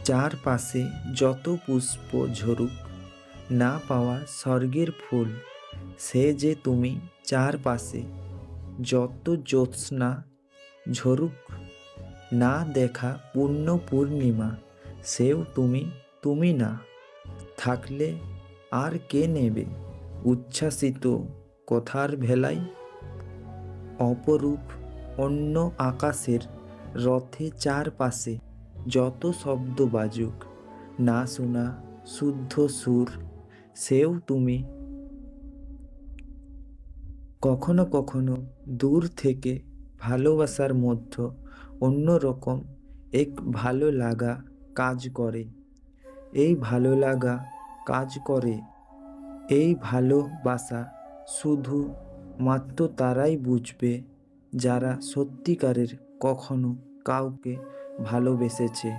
চারপাশে যত পুষ্প ঝরুক, না পাওয়া স্বর্গের ফুল সে যে তুমি। চারপাশে যত জ্যোৎস্না ঝরুক, না দেখা পূর্ণ পূর্ণিমা সেও তুমি। তুমি না থাকলে আর কে নেবে উচ্ছ্বাসিত কথার ভেলায়? অপরূপ অন্য আকাশের রথে চারপাশে যত শব্দ বাজুক, না শোনা শুদ্ধ সুর সেও তুমি। কখনো কখনো দূর থেকে ভালোবাসার মধ্যে অন্যরকম এক ভালো লাগা কাজ করে। এই ভালো লাগা কাজ করে, এই ভালোবাসা শুধু মাত্র তারাই বুঝবে যারা সত্যিকারের কখনো কাউকে ভালোবেসেছে।